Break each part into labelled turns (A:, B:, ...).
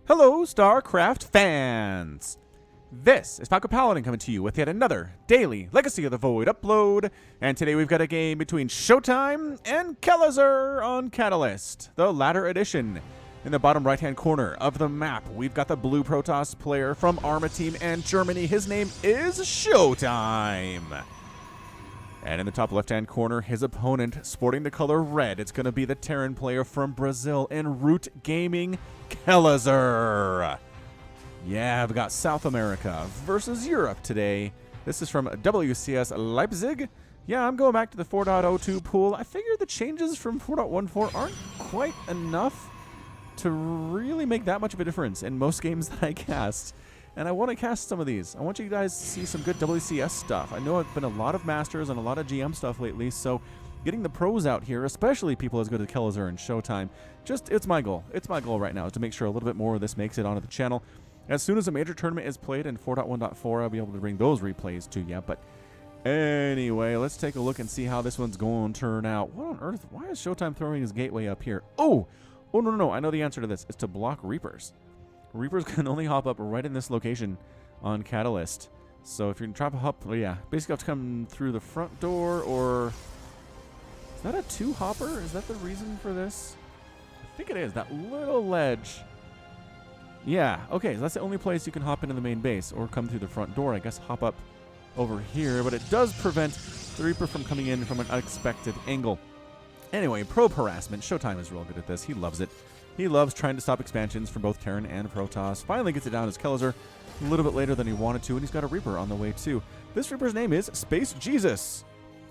A: Hello, StarCraft fans! This is Falcon Paladin coming to you with yet another daily Legacy of the Void upload, and today we've got a game between ShoWTimE and Kelazhur on Catalyst, the latter edition. In the bottom right-hand corner of the map, we've got the blue Protoss player from Arma Team and Germany. His name is ShoWTimE. And in the top left-hand corner, his opponent, sporting the color red, it's going to be the Terran player from Brazil in Root Gaming, Kelazhur. Yeah, I've got South America versus Europe today. This is from WCS Leipzig. Yeah, I'm going back to the 4.02 pool. I figure the changes from 4.14 aren't quite enough to really make that much of a difference in most games that I cast. And I want to cast some of these. I want you guys to see some good WCS stuff. I know it's been a lot of Masters and a lot of GM stuff lately, so getting the pros out here, especially people as good as Kelazhur and ShoWTimE, it's my goal. It's my goal right now is to make sure a little bit more of this makes it onto the channel. As soon as a major tournament is played in 4.1.4, I'll be able to bring those replays to you. But anyway, let's take a look and see how this one's going to turn out. What on earth? Why is ShoWTimE throwing his gateway up here? Oh, no. I know the answer to this. It's to block Reapers. Reapers can only hop up right in this location on Catalyst. So if you're going to try to hop, well, yeah, basically have to come through the front door, or is that a two-hopper? Is that the reason for this? I think it is. That little ledge. Yeah, okay, so that's the only place you can hop into the main base, or come through the front door. I guess hop up over here, but it does prevent the Reaper from coming in from an unexpected angle. Anyway, probe harassment. ShoWTimE is real good at this. He loves it. He loves trying to stop expansions from both Terran and Protoss. Finally gets it down as Kelazhur a little bit later than he wanted to, and he's got a Reaper on the way too. This Reaper's name is Space Jesus.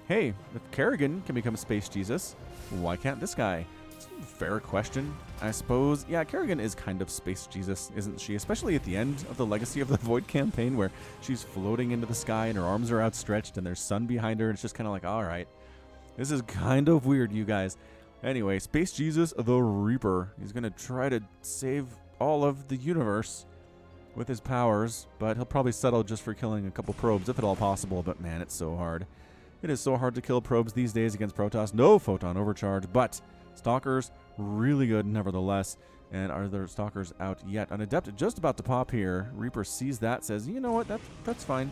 A: Hey, if Kerrigan can become Space Jesus, why can't this guy? It's a fair question, I suppose. Yeah, Kerrigan is kind of Space Jesus, isn't she? Especially at the end of the Legacy of the Void campaign, where she's floating into the sky and her arms are outstretched and there's sun behind her, and it's just kind of like, all right, this is kind of weird, you guys. Anyway, Space Jesus the Reaper. He's going to try to save all of the universe with his powers, but he'll probably settle just for killing a couple probes, if at all possible. But man, it's so hard. It is so hard to kill probes these days against Protoss. No photon overcharge, but Stalkers, really good nevertheless. And are there Stalkers out yet? An Adept just about to pop here. Reaper sees that, says, you know what, that's fine.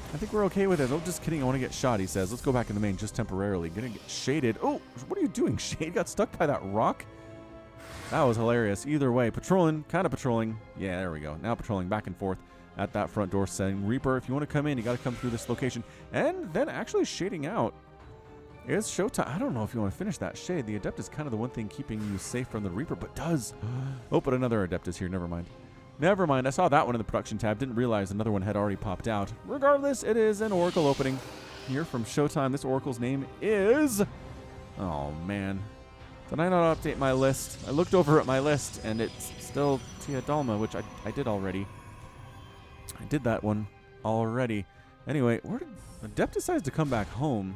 A: I think we're okay with it. Oh, just kidding. I want to get shot, he says. Let's go back in the main just temporarily. Gonna get shaded. Oh, what are you doing? Shade got stuck by that rock? That was hilarious. Either way, patrolling, kind of patrolling. Yeah, there we go. Now patrolling back and forth at that front door, saying, Reaper, if you want to come in, you got to come through this location. And then actually shading out is ShoWTimE. I don't know if you want to finish that shade. The Adept is kind of the one thing keeping you safe from the Reaper, but does. Oh, but another Adept is here. Never mind. Never mind, I saw that one in the production tab. Didn't realize another one had already popped out. Regardless, it is an Oracle opening here from ShoWTimE. This Oracle's name is... Oh, man. Did I not update my list? I looked over at my list, and it's still Tia Dalma, which I did already. I did that one already. Anyway, where did... Adept decides to come back home.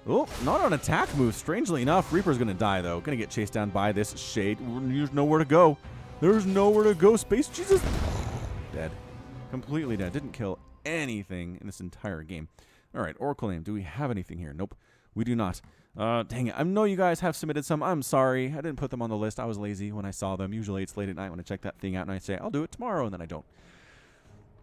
A: Oh, not on attack move. Strangely enough, Reaper's going to die, though. Going to get chased down by this shade. There's nowhere to go. There's nowhere to go. Space Jesus. Dead. Completely dead. Didn't kill anything in this entire game. All right, Oracle name. Do we have anything here? Nope, we do not. Dang it. I know you guys have submitted some. I'm sorry. I didn't put them on the list. I was lazy when I saw them. Usually it's late at night when I check that thing out and I say, I'll do it tomorrow, and then I don't.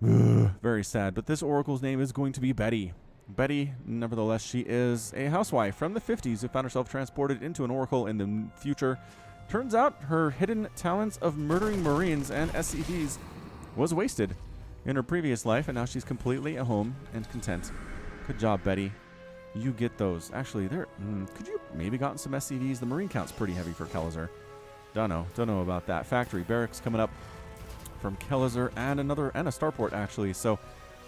A: Very sad. But this Oracle's name is going to be Betty. Betty, nevertheless, she is a housewife from the 50s who found herself transported into an Oracle in the future. Turns out her hidden talents of murdering Marines and SCVs was wasted in her previous life, and now she's completely at home and content. Good job, Betty. You get those. Actually, there. Could you maybe gotten some SCVs? The Marine count's pretty heavy for Kelazhur. Don't know about that. Factory barracks coming up from Kelazhur, and a starport actually. So,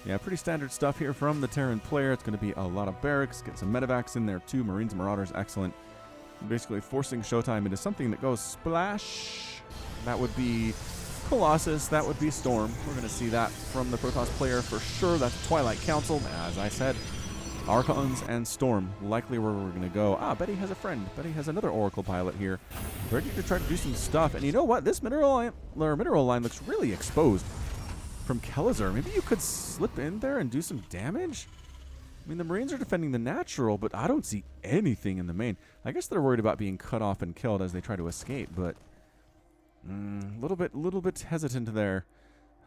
A: yeah, pretty standard stuff here from the Terran player. It's going to be a lot of barracks. Get some medevacs in there too. Marines, Marauders, excellent. Basically forcing ShoWTimE into something that goes splash. That would be Colossus. That would be Storm. We're going to see that from the Protoss player for sure. That's Twilight Council. As I said, Archons and Storm likely where we're going to go. Ah, Betty has a friend. Betty has another Oracle pilot here, ready to try to do some stuff. And you know what? This mineral line looks really exposed from Kelazhur. Maybe you could slip in there and do some damage? I mean, the Marines are defending the natural, but I don't see anything in the main. I guess they're worried about being cut off and killed as they try to escape, but Little bit hesitant there.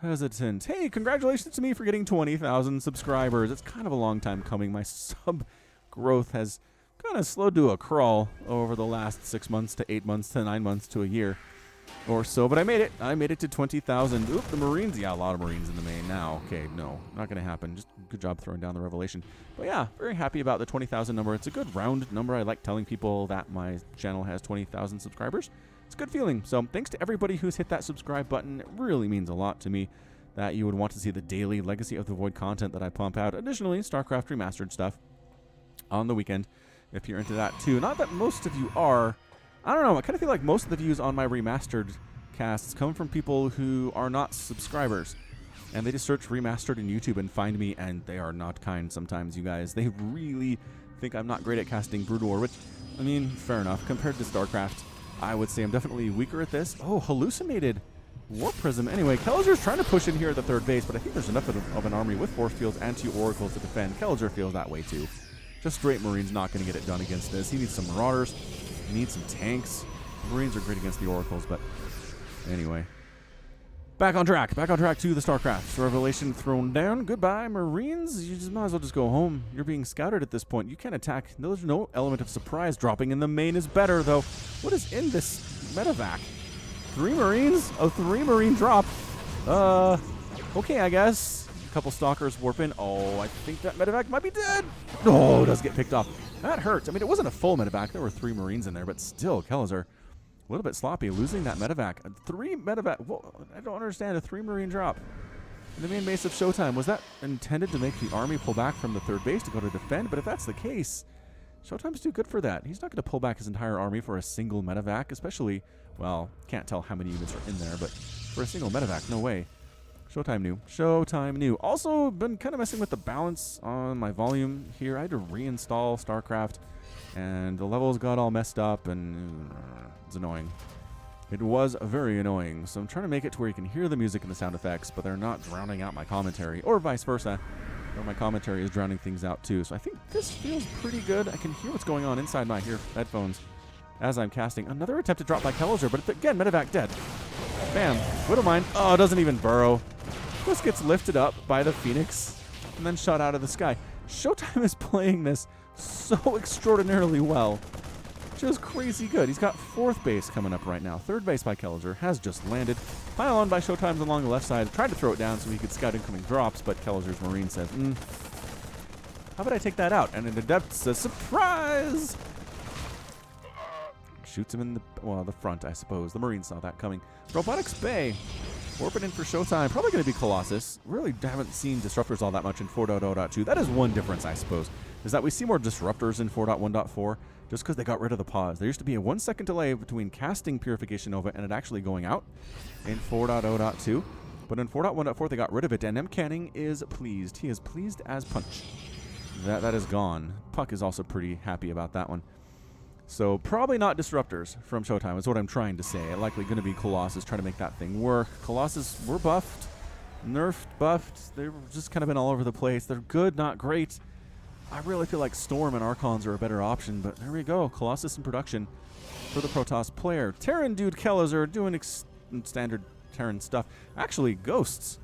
A: Hesitant. Hey, congratulations to me for getting 20,000 subscribers. It's kind of a long time coming. My sub growth has kind of slowed to a crawl over the last 6 months to 8 months to 9 months to a year or so, but I made it. I made it to 20,000. Oop, the Marines. Yeah, a lot of Marines in the main now. Okay, no, not going to happen. Just good job throwing down the revelation. But yeah, very happy about the 20,000 number. It's a good round number. I like telling people that my channel has 20,000 subscribers. It's a good feeling. So thanks to everybody who's hit that subscribe button. It really means a lot to me that you would want to see the daily Legacy of the Void content that I pump out. Additionally, StarCraft Remastered stuff on the weekend, if you're into that too. Not that most of you are. I don't know. I kind of feel like most of the views on my Remastered casts come from people who are not subscribers. And they just search Remastered in YouTube and find me, and they are not kind sometimes, you guys. They really think I'm not great at casting Brood War, which, I mean, fair enough. Compared to StarCraft, I would say I'm definitely weaker at this. Oh, hallucinated Warp Prism. Anyway, Kelazhur's trying to push in here at the third base, but I think there's enough of an army with Force Fields and 2 Oracles to defend. Kelazhur feels that way too. Just straight Marines not going to get it done against this. He needs some Marauders. He needs some tanks. Marines are great against the Oracles, but anyway. Back on track to the StarCraft. Revelation thrown down. Goodbye, Marines. You just might as well just go home. You're being scouted at this point. You can't attack. There's no element of surprise. Dropping in the main is better, though. What is in this medevac? 3 Marines? A 3 Marine drop. Okay, I guess. A couple Stalkers warp in. Oh, I think that medevac might be dead. Oh, it does get picked off. That hurts. I mean, it wasn't a full medevac. There were 3 Marines in there, but still, Kelazhur. A little bit sloppy, losing that medevac. 3 medevac. Well, I don't understand a 3 Marine drop in the main base of ShoWTimE. Was that intended to make the army pull back from the third base to go to defend? But if that's the case, ShoWTimE's too good for that. He's not going to pull back his entire army for a single medevac, especially, well, can't tell how many units are in there, but for a single medevac, no way. ShoWTimE knew. Also, been kind of messing with the balance on my volume here. I had to reinstall StarCraft, and the levels got all messed up, and it's annoying. It was very annoying. So I'm trying to make it to where you can hear the music and the sound effects, but they're not drowning out my commentary, or vice versa, where my commentary is drowning things out too. So I think this feels pretty good. I can hear what's going on inside my headphones as I'm casting. Another attempt to drop by Kelazhur, but again, medevac dead. Bam. Widowmine. Oh, it doesn't even burrow. Just gets lifted up by the Phoenix and then shot out of the sky. ShoWTimE is playing this so extraordinarily well. Just crazy good. He's got 4th base coming up right now. 3rd base by Kelazhur has just landed. Pylon by ShoWTimE's along the left side. Tried to throw it down so he could scout incoming drops, but Kelazhur's Marine says, how about I take that out? And in the depths, a surprise! Shoots him in the front, I suppose. The Marines saw that coming. Robotics Bay. Warping in for ShoWTimE. Probably going to be Colossus. Really haven't seen Disruptors all that much in 4.0.2. That is one difference, I suppose, is that we see more Disruptors in 4.1.4 just because they got rid of the pause. There used to be a 1-second delay between casting Purification Nova and it actually going out in 4.0.2. But in 4.1.4, they got rid of it, and M. Canning is pleased. He is pleased as punch. That is gone. Puck is also pretty happy about that one. So probably not Disruptors from ShoWTimE is what I'm trying to say. Likely going to be Colossus, trying to make that thing work. Colossus were buffed, nerfed, buffed. They've just kind of been all over the place. They're good, not great. I really feel like Storm and Archons are a better option, but there we go. Colossus in production for the Protoss player. Terran dude Kelazhur doing standard Terran stuff. Actually, Ghosts.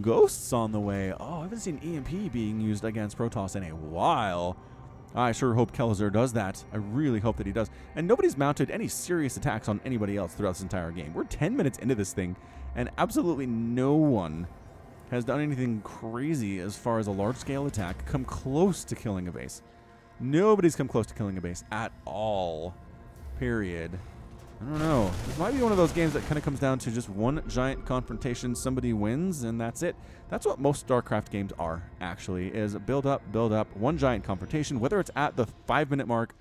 A: Ghosts on the way. Oh, I haven't seen EMP being used against Protoss in a while. I sure hope Kelazhur does that. I really hope that he does. And nobody's mounted any serious attacks on anybody else throughout this entire game. We're 10 minutes into this thing, and absolutely no one has done anything crazy as far as a large-scale attack come close to killing a base. Nobody's come close to killing a base at all. Period. I don't know. This might be one of those games that kind of comes down to just one giant confrontation. Somebody wins, and that's it. That's what most StarCraft games are, actually, is build up, one giant confrontation, whether it's at the 5-minute mark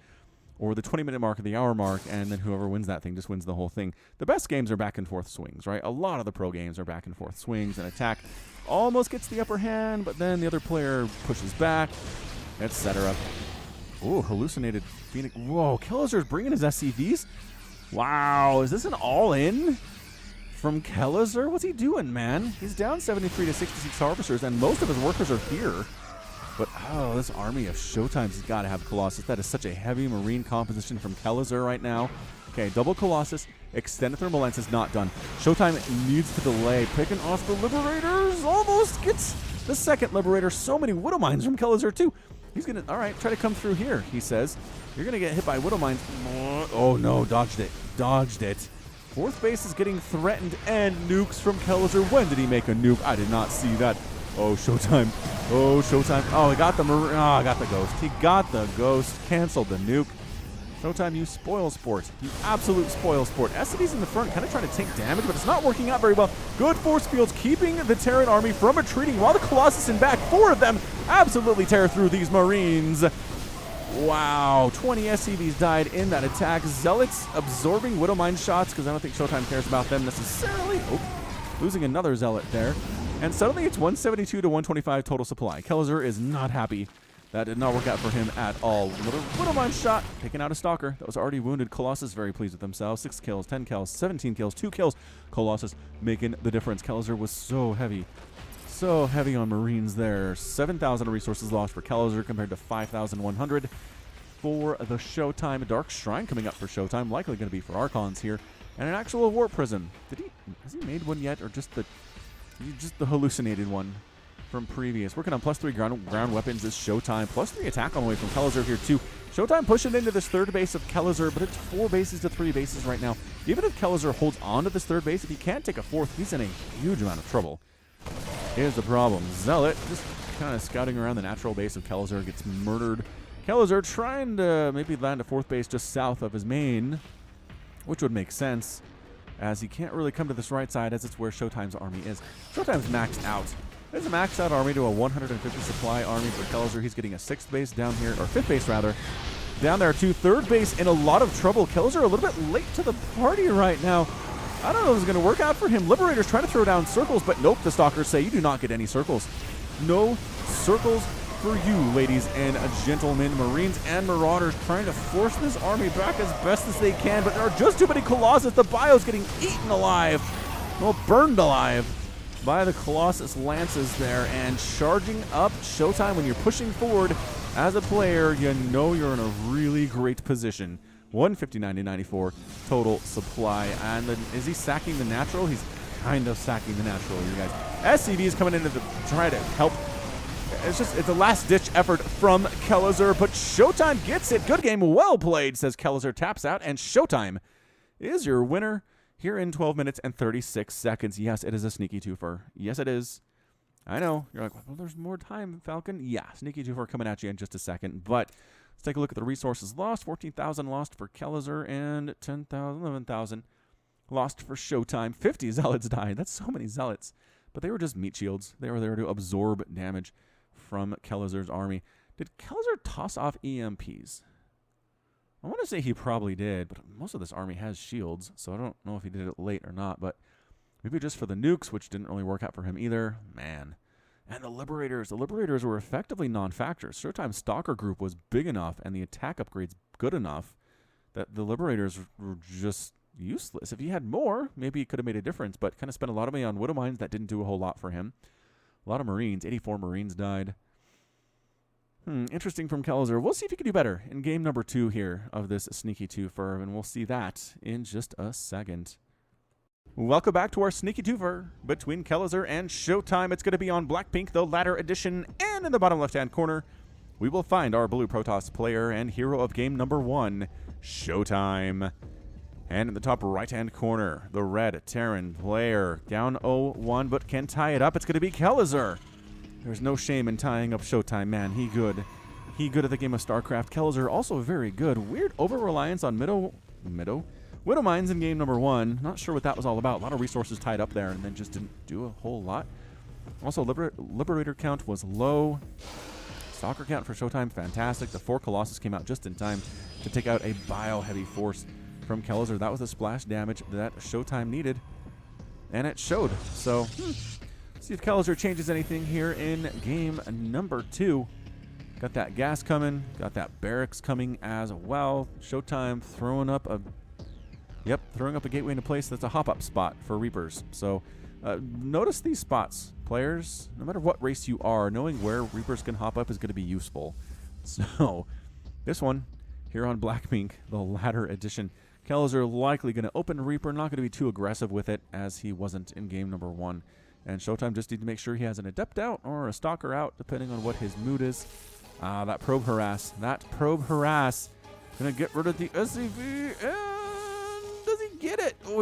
A: or the 20-minute mark or the hour mark, and then whoever wins that thing just wins the whole thing. The best games are back-and-forth swings, right? A lot of the pro games are back-and-forth swings. An attack almost gets the upper hand, but then the other player pushes back, etc. Ooh, hallucinated Phoenix. Whoa, Kelazhur's bringing his SCVs? Wow, is this an all-in from Kelazhur? What's he doing, man? He's down 73 to 66 Harvesters, and most of his workers are here. But, oh, this army of ShoWTimE's has got to have Colossus. That is such a heavy Marine composition from Kelazhur right now. Okay, double Colossus. Extended Thermal Lens is not done. ShoWTimE needs to delay. Picking off the Liberators. Almost gets the second Liberator. So many Widow Mines from Kelazhur, too. He's going to, all right, try to come through here, he says. You're going to get hit by Widow Mines. Oh, no, dodged it. Dodged it. Fourth base is getting threatened, and nukes from Kelazhur. When did he make a nuke? I did not see that. Oh, ShoWTimE. Oh, ShoWTimE. Oh, he got the got the ghost. He got the ghost. Canceled the nuke. ShoWTimE, you spoil sport. You absolute spoil sport. SCV's in the front, kind of trying to take damage, but it's not working out very well. Good force fields, keeping the Terran army from retreating, while the Colossus in back, 4 of them absolutely tear through these Marines. Wow, 20 SCVs died in that attack. Zealots absorbing Widow Mine shots, because I don't think ShoWTimE cares about them necessarily. Oh, losing another Zealot there. And suddenly it's 172 to 125 total supply. Kelazhur is not happy. That did not work out for him at all. Widow Mine shot, taking out a Stalker that was already wounded. Colossus very pleased with themselves. 6 kills, 10 kills, 17 kills, 2 kills. Colossus making the difference. Kelazhur was so heavy on Marines there. 7,000 resources lost for Kelazhur compared to 5,100 for the ShoWTimE. Dark Shrine coming up for ShoWTimE, likely going to be for Archons here, and an actual Warp Prism. Has he made one yet, or just the hallucinated one from previous? Working on +3 ground weapons is ShoWTimE. +3 attack on the way from Kelazhur here too. ShoWTimE pushing into this third base of Kelazhur, but it's 4 bases to 3 bases right now. Even if Kelazhur holds on to this third base, if he can't take a fourth, he's in a huge amount of trouble. Here's the problem. Zealot just kind of scouting around the natural base of Kelazhur, gets murdered. Kelazhur trying to maybe land a fourth base just south of his main, which would make sense, as he can't really come to this right side, as it's where ShoWTimE's army is. ShoWTimE's maxed out. There's a maxed out army to a 150 supply army for Kelazhur. He's getting a 6th base down here, or 5th base rather, down there too. 3rd base in a lot of trouble. Kelazhur a little bit late to the party right now. I don't know if it's going to work out for him. Liberators trying to throw down circles, but nope, the Stalkers say you do not get any circles. No circles for you, ladies and gentlemen. Marines and Marauders trying to force this army back as best as they can, but there are just too many Colossus. The Bio's getting eaten alive, well, burned alive by the Colossus Lances there, and charging up ShoWTimE. When you're pushing forward as a player, you know you're in a really great position. 159 to 94 total supply. And then, is he sacking the natural? He's kind of sacking the natural, you guys. SCV is coming in to try to help. It's a last-ditch effort from Kelazhur, but ShoWTimE gets it. Good game, well played, says Kelazhur, taps out, and ShoWTimE is your winner here in 12 minutes and 36 seconds. Yes, it is a sneaky twofer. Yes, it is. I know. You're like, well, there's more time, Falcon. Yeah, sneaky twofer coming at you in just a second, but let's take a look at the resources lost. 14,000 lost for Kelazhur and 10,000, 11,000 lost for ShoWTimE. 50 Zealots died. That's so many Zealots. But they were just meat shields. They were there to absorb damage from Kelazhur's army. Did Kelazhur toss off EMPs? I want to say he probably did, but most of this army has shields, so I don't know if he did it late or not, but maybe just for the nukes, which didn't really work out for him either. Man. And the Liberators were effectively non-factors. ShoWTimE's Stalker group was big enough and the attack upgrades good enough that the Liberators were just useless. If he had more, maybe he could have made a difference, but kind of spent a lot of money on Widow Mines. That didn't do a whole lot for him. A lot of Marines. 84 Marines died. Interesting from Kelazhur. We'll see if he can do better in game number 2 here of this sneaky twofer, and we'll see that in just a second. Welcome back to our sneaky twofer between Kelazhur and ShoWTimE. It's going to be on Blackpink, the ladder edition, and in the bottom left-hand corner, we will find our blue Protoss player and hero of game number 1, ShoWTimE. And in the top right-hand corner, the red Terran player, down 0-1, but can tie it up. It's going to be Kelazhur. There's no shame in tying up ShoWTimE, man. He good. He good at the game of StarCraft. Kelazhur also very good. Weird over-reliance on Widow Mines in game number 1. Not sure what that was all about. A lot of resources tied up there and then just didn't do a whole lot. Also, Liberator count was low. Stalker count for ShoWTimE, fantastic. The 4 Colossus came out just in time to take out a bio-heavy force from Kelazhur. That was the splash damage that ShoWTimE needed, and it showed. So, see if Kelazhur changes anything here in game number 2. Got that gas coming, got that barracks coming as well. ShoWTimE throwing up a gateway into place. That's a hop-up spot for Reapers. So, notice these spots, players. No matter what race you are, knowing where Reapers can hop up is going to be useful. So, this one here on Blackpink, the ladder edition. Kelazhur likely going to open Reaper, not going to be too aggressive with it as he wasn't in game number 1. And ShoWTimE just need to make sure he has an Adept out or a Stalker out, depending on what his mood is. That Probe Harass. That Probe Harass. Going to get rid of the SCV, and does he get it? Oh,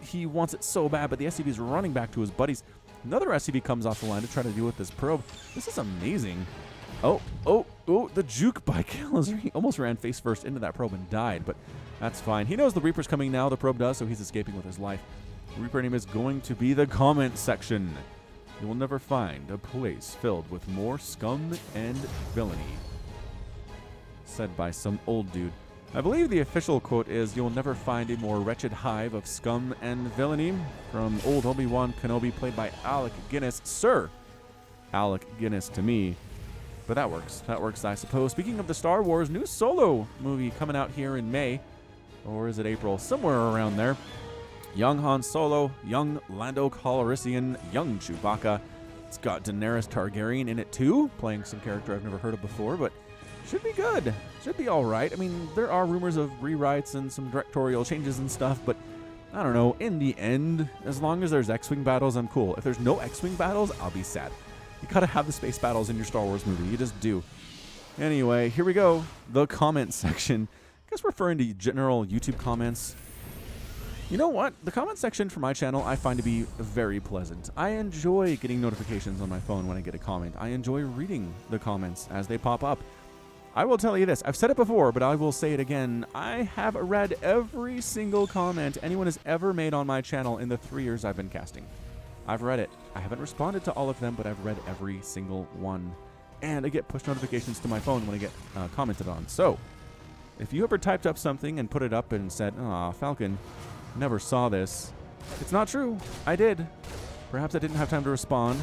A: he wants it so bad, but the SCV is running back to his buddies. Another SCV comes off the line to try to deal with this probe. This is amazing. Oh, the juke by Kelazhur. He almost ran face first into that probe and died, but that's fine. He knows the Reaper's coming now, the probe does, so he's escaping with his life. The Reaper name is going to be the comment section. You will never find a place filled with more scum and villainy. Said by some old dude. I believe the official quote is, "You'll never find a more wretched hive of scum and villainy," from old Obi-Wan Kenobi, played by Alec Guinness. Sir Alec Guinness to me. But that works. That works, I suppose. Speaking of the Star Wars, new Solo movie coming out here in May. Or is it April? Somewhere around there. Young Han Solo, young Lando Calrissian, young Chewbacca. It's got Daenerys Targaryen in it too, playing some character I've never heard of before, but should be good. Should be all right. I mean, there are rumors of rewrites and some directorial changes and stuff, but I don't know. In the end, as long as there's X-Wing battles, I'm cool. If there's no X-Wing battles, I'll be sad. You gotta have the space battles in your Star Wars movie. You just do. Anyway, here we go. The comment section. I guess referring to general YouTube comments. You know what? The comment section for my channel I find to be very pleasant. I enjoy getting notifications on my phone when I get a comment. I enjoy reading the comments as they pop up. I will tell you this. I've said it before, but I will say it again. I have read every single comment anyone has ever made on my channel in the 3 years I've been casting. I've read it. I haven't responded to all of them, but I've read every single one. And I get push notifications to my phone when I get commented on. So, if you ever typed up something and put it up and said, "Aw, Falcon, never saw this," it's not true. I did. Perhaps I didn't have time to respond,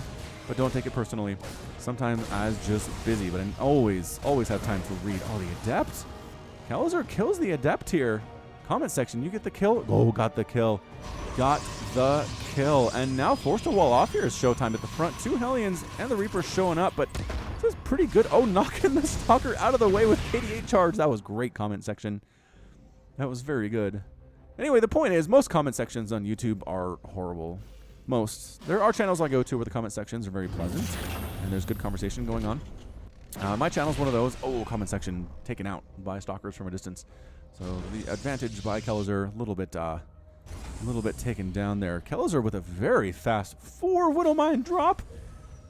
A: but don't take it personally. Sometimes I was just busy, but I always have time to read. Oh, the Adept? Kelazhur kills the Adept here. Comment section, you get the kill. Oh, got the kill. Got the kill. And now forced to wall off here is ShoWTimE at the front. 2 Hellions and the Reaper showing up, but this is pretty good. Oh, knocking the Stalker out of the way with KD8 charge. That was great, comment section. That was very good. Anyway, the point is, most comment sections on YouTube are horrible. Most. There are channels I go to where the comment sections are very pleasant, and there's good conversation going on. My channel's one of those. Oh, comment section taken out by stalkers from a distance. So the advantage by Kelazhur, a little bit taken down there. Kelazhur with a very fast 4 Widowmine drop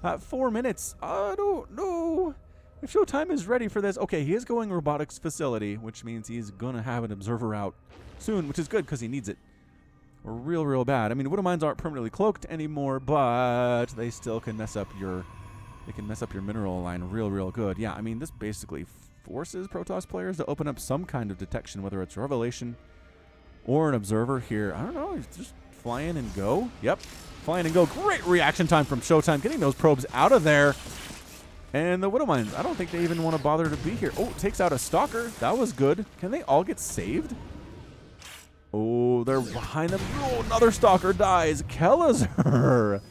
A: at 4 minutes. I don't know if ShoWTimE is ready for this. Okay, he is going robotics facility, which means he's going to have an observer out soon, which is good because he needs it real bad. I mean, Widowmines aren't permanently cloaked anymore, but they still can mess up your mineral line real good. Yeah, I mean, this basically forces Protoss players to open up some kind of detection, whether it's Revelation or an observer here. I don't know, just fly in and go. Yep, fly in and go. Great reaction time from ShoWTimE, getting those probes out of there. And the Widowmines, I don't think they even want to bother to be here. Oh, takes out a Stalker. That was good. Can they all get saved? Oh, they're behind them. Oh, another Stalker dies. Kelazhur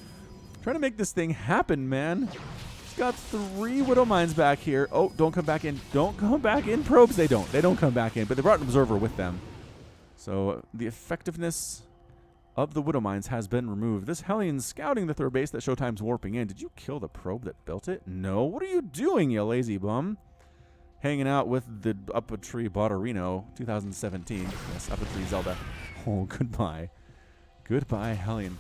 A: trying to make this thing happen, man. He's got 3 Widowmines back here. Oh, don't come back in. Don't come back in, probes. They don't come back in, but they brought an observer with them. So the effectiveness of the Widowmines has been removed. This Hellion's scouting the 3rd base that ShoWTimE's warping in. Did you kill the probe that built it? No. What are you doing, you lazy bum? Hanging out with the Up a Tree Botterino 2017. Yes, Up a Tree Zelda. Oh, goodbye. Goodbye, Hellion.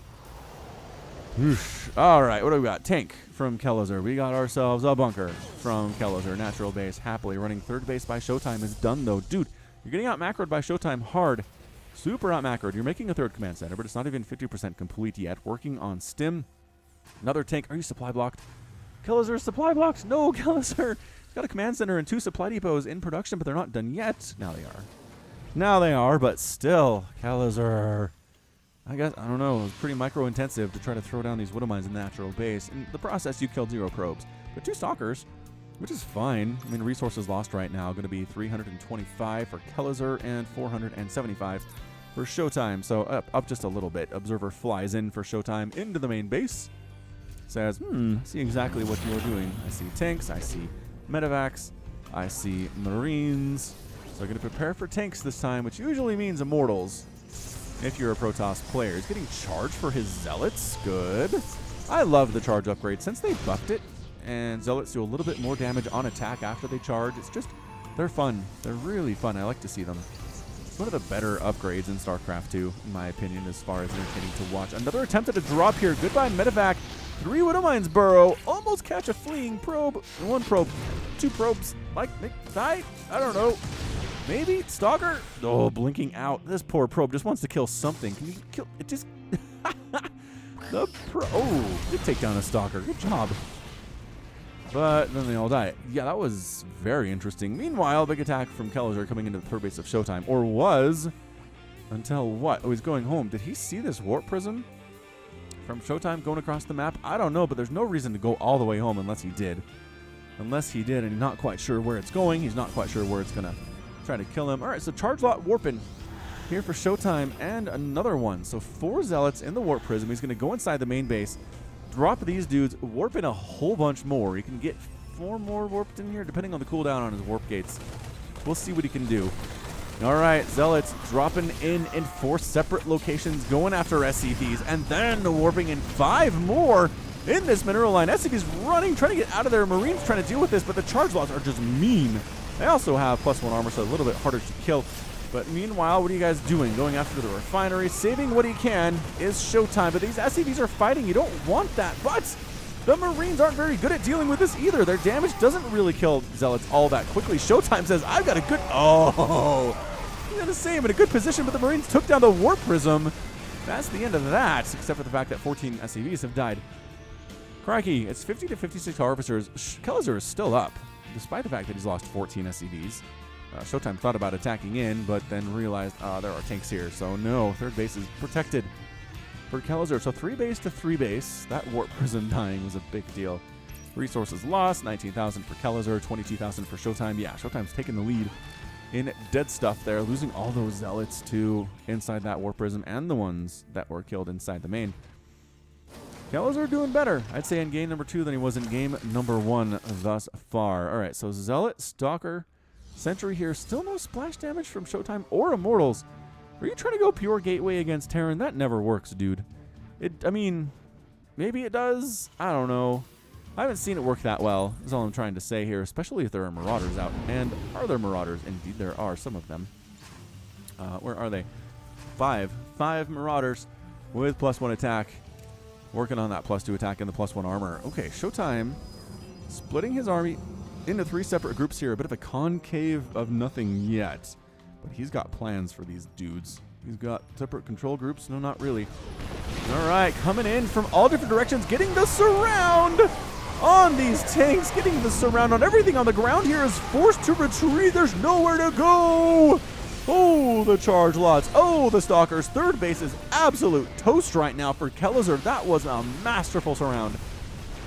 A: Oof. All right, what do we got? Tank from Kelazhur. We got ourselves a bunker from Kelazhur. Natural base happily running. 3rd base by ShoWTimE is done, though. Dude, you're getting out macroed by ShoWTimE hard. Super out macroed. You're making a 3rd command center, but it's not even 50% complete yet. Working on stim. Another tank. Are you supply blocked? Kelazhur supply blocked. No, Kelazhur. Got a command center and 2 supply depots in production, but they're not done yet. Now they are. Now they are, but still, Kelazhur. I guess, I don't know, it was pretty micro-intensive to try to throw down these Widowmines in the natural base. In the process, you killed 0 probes. But 2 Stalkers, which is fine. I mean, resources lost right now going to be 325 for Kelazhur and 475 for ShoWTimE. So up just a little bit. Observer flies in for ShoWTimE into the main base. Says, I see exactly what you're doing. I see tanks, I see medevacs, I see Marines. So going to prepare for tanks this time, which usually means immortals if you're a Protoss player. He's getting charged for his Zealots. Good. I love the charge upgrade. Since they buffed it, and Zealots do a little bit more damage on attack after they charge, it's just, they're fun. They're really fun. I like to see them. It's one of the better upgrades in StarCraft 2, in my opinion, as far as entertaining to watch. Another attempt at a drop here. Goodbye, Medevac. 3 Widowmines burrow. Almost catch a fleeing probe. 1 probe. 2 probes. Like, die? I don't know. Maybe? Stalker? Oh, blinking out. This poor probe just wants to kill something. Can you kill it? Just. Oh, did take down a Stalker. Good job. But then they all die. Yeah, that was very interesting. Meanwhile, big attack from Kelazhur coming into the third base of ShoWTimE. Or was. Until what? Oh, he's going home. Did he see this warp prism from ShoWTimE going across the map? I don't know, but there's no reason to go all the way home unless he did. Unless he did, and he's not quite sure where it's going. He's not quite sure where it's going to try to kill him. All right, so charge lot warping here for ShoWTimE, and another one. So 4 Zealots in the warp prism. He's going to go inside the main base, drop these dudes, warp in a whole bunch more. He can get 4 more warped in here, depending on the cooldown on his warp gates. We'll see what he can do. All right, Zealots dropping in 4 separate locations, going after SCVs, and then warping in 5 more in this mineral line. SCVs running, trying to get out of there. Marines trying to deal with this, but the charge lots are just mean. They also have +1 armor, so a little bit harder to kill. But meanwhile, what are you guys doing? Going after the refinery, saving what he can is ShoWTimE. But these SCVs are fighting. You don't want that. But the Marines aren't very good at dealing with this either. Their damage doesn't really kill Zealots all that quickly. ShoWTimE says, I've got a good... Oh! He's in the same, in a good position, but the Marines took down the Warp Prism. That's the end of that, except for the fact that 14 SCVs have died. Crikey, it's 50 to 56 Harvesters. Kelazhur is still up, despite the fact that he's lost 14 SCVs. ShoWTimE thought about attacking in, but then realized there are tanks here. So no, third base is protected for Kelazhur. So 3 base to 3 base. That Warp Prism dying was a big deal. Resources lost, 19,000 for Kelazhur, 22,000 for ShoWTimE. Yeah, ShoWTimE's taking the lead in dead stuff there, losing all those Zealots to inside that Warp Prism and the ones that were killed inside the main. Kelazhur doing better, I'd say, in game number 2 than he was in game number 1 thus far. All right, so Zealot, Stalker, Sentry here. Still no splash damage from ShoWTimE or Immortals. Are you trying to go pure Gateway against Terran? That never works, dude. I mean, maybe it does. I don't know. I haven't seen it work that well, is all I'm trying to say here, especially if there are Marauders out. And are there Marauders? Indeed, there are some of them. Where are they? 5 Marauders with +1 attack. Working on that +2 attack and the +1 armor. Okay, ShoWTimE splitting his army into 3 separate groups here. A bit of a concave of nothing yet. But he's got plans for these dudes. He's got separate control groups. No, not really. All right, coming in from all different directions, getting the surround on these tanks, getting the surround on everything on the ground here is forced to retreat. There's nowhere to go. Oh, the charge lots. Oh, the Stalkers. Third base is absolute toast right now for Kelazhur. That was a masterful surround.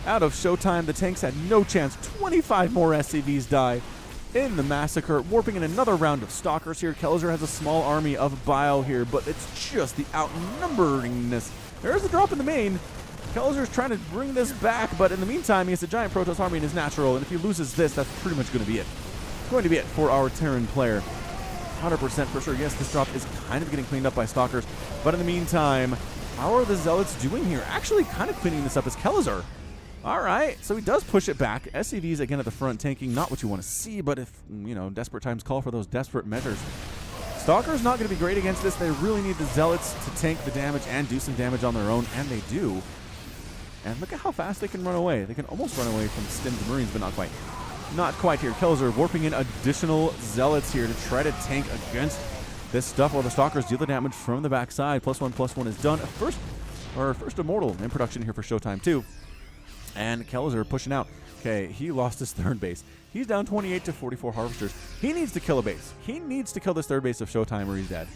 A: Out of ShoWTimE, the tanks had no chance. 25 more SCVs die in the massacre. Warping in another round of Stalkers here. Kelazhur has a small army of Bile here, but it's just the outnumberingness. There's a drop in the main. Kelazhur's trying to bring this back, but in the meantime, he has a giant Protoss army in his natural, and if he loses this, that's pretty much going to be it. It's going to be it for our Terran player. 100% for sure. Yes, this drop is kind of getting cleaned up by Stalkers, but in the meantime, how are the Zealots doing here? Actually, kind of cleaning this up is Kelazhur. All right, so he does push it back. SCVs again at the front, tanking, not what you want to see, but if, you know, desperate times call for those desperate measures. Stalker's not going to be great against this. They really need the Zealots to tank the damage and do some damage on their own, and they do. And look at how fast they can run away. They can almost run away from stimmed Marines, but not quite. Not quite here. Kelazhur warping in additional Zealots here to try to tank against this stuff while the Stalkers deal the damage from the backside. +1/+1 is done. First Immortal in production here for ShoWTimE too. And Kelazhur pushing out. Okay, he lost his third base. He's down 28 to 44 Harvesters. He needs to kill a base. He needs to kill this third base of ShoWTimE or he's dead.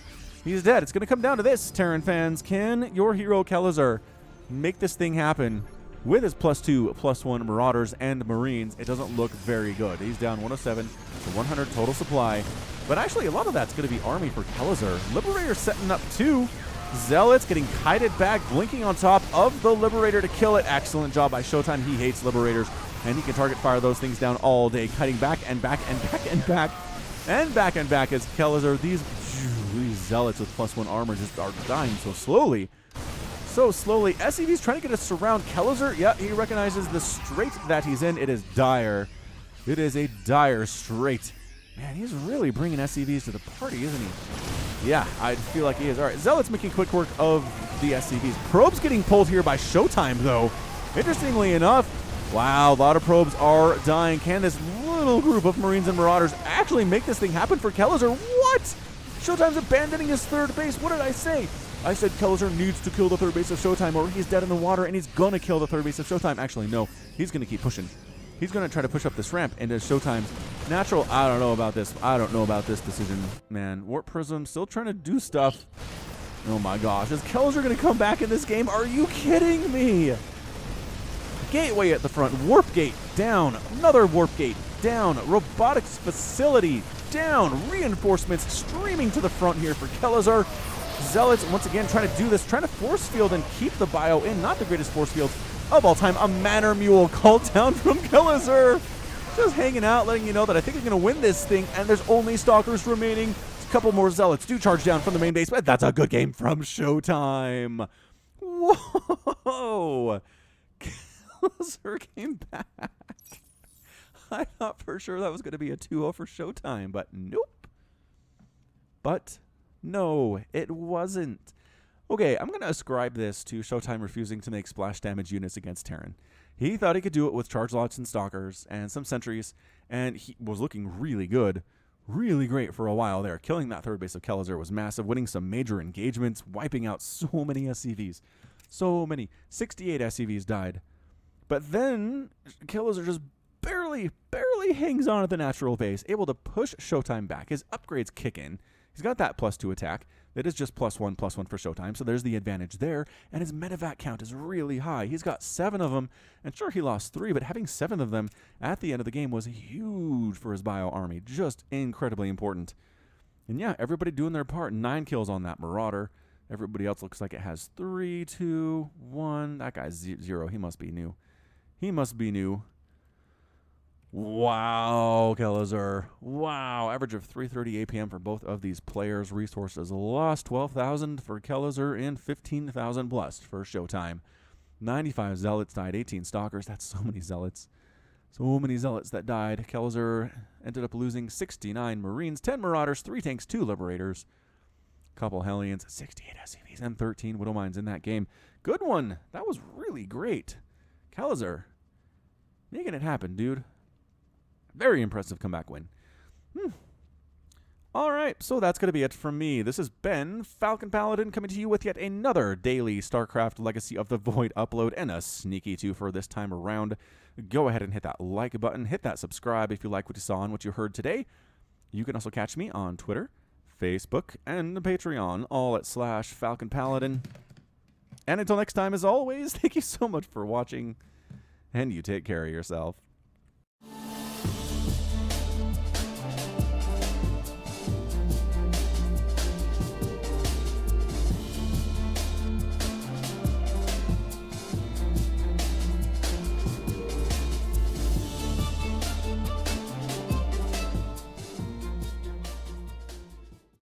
A: He's dead. It's going to come down to this, Terran fans. Can your hero Kelazhur make this thing happen with his +2/+1 Marauders and Marines? It doesn't look very good. He's down 107 to 100 total supply. But actually, a lot of that's going to be army for Kelazhur. Liberator setting up 2. Zealots getting kited back, blinking on top of the Liberator to kill it. Excellent job by ShoWTimE. He hates Liberators, and he can target fire those things down all day, kiting back and back and back and back. And back as Kelazhur. These zealots with +1 armor just are dying so slowly. So slowly. SCV's trying to get a surround Kelazhur. Yeah, he recognizes the strait that he's in. It is dire. It is a dire strait. Man, he's really bringing SCVs to the party, isn't he? Yeah, I feel like he is. All right, Zealot's making quick work of the SCVs. Probes getting pulled here by ShoWTimE, though. Interestingly enough, wow, a lot of probes are dying. Can this little group of Marines and Marauders actually make this thing happen for Kelazhur? What? ShoWTimE's abandoning his third base. What did I say? I said Kelazhur needs to kill the third base of ShoWTimE or he's dead in the water, and he's going to kill the third base of ShoWTimE. Actually, no. He's going to keep pushing. He's going to try to push up this ramp into ShoWTimE's natural. I don't know about this. I don't know about this decision, man. Warp Prism still trying to do stuff. Oh my gosh. Is Kelazhur going to come back in this game? Are you kidding me? Gateway at the front. Warp Gate down. Another Warp Gate down. Robotics Facility down. Reinforcements streaming to the front here for Kelazhur. Zealots once again trying to do this, trying to force field and keep the bio in. Not the greatest force field of all time. A Manor Mule called down from Kelazhur. Just hanging out, letting you know that I think he's going to win this thing, and there's only Stalkers remaining. A couple more Zealots do charge down from the main base, but that's a good game from ShoWTimE. Whoa! Kelazhur came back. I thought for sure that was going to be a 2-0 for ShoWTimE, but nope. But no, it wasn't. Okay, I'm going to ascribe this to ShoWTimE refusing to make splash damage units against Terran. He thought he could do it with charge lots and stalkers and some sentries, and he was looking really good, really great for a while there. Killing that third base of Kelazhur was massive, winning some major engagements, wiping out so many SCVs. So many. 68 SCVs died. But then Kelazhur just barely hangs on at the natural base, able to push ShoWTimE back. His upgrades kick in. He's got that +2 attack. That is just +1 for ShoWTimE, so there's the advantage there. And his medevac count is really high. He's got 7 of them, and sure, he lost 3, but having 7 of them at the end of the game was huge for his bio army. Just incredibly important. And yeah, everybody doing their part. 9 kills on that Marauder. Everybody else looks like it has 3, 2, 1. That guy's 0. He must be new. He must be new. Wow, Kelazhur. Wow. Average of 330 APM for both of these players. Resources lost 12,000 for Kelazhur and 15,000 plus for ShoWTimE. 95 Zealots died, 18 Stalkers. That's so many Zealots. So many Zealots that died. Kelazhur ended up losing 69 Marines, 10 Marauders, 3 tanks, 2 Liberators, couple Hellions, 68 SCVs, and 13 Widowmines in that game. Good one. That was really great. Kelazhur, making it happen, dude. Very impressive comeback win. All right, so that's going to be it from me. This has been Falcon Paladin coming to you with yet another daily StarCraft Legacy of the Void upload, and a sneaky 2 for this time around. Go ahead and hit that like button. Hit that subscribe if you like what you saw and what you heard today. You can also catch me on Twitter, Facebook, and Patreon, all at /Falcon Paladin. And until next time, as always, thank you so much for watching, and you take care of yourself.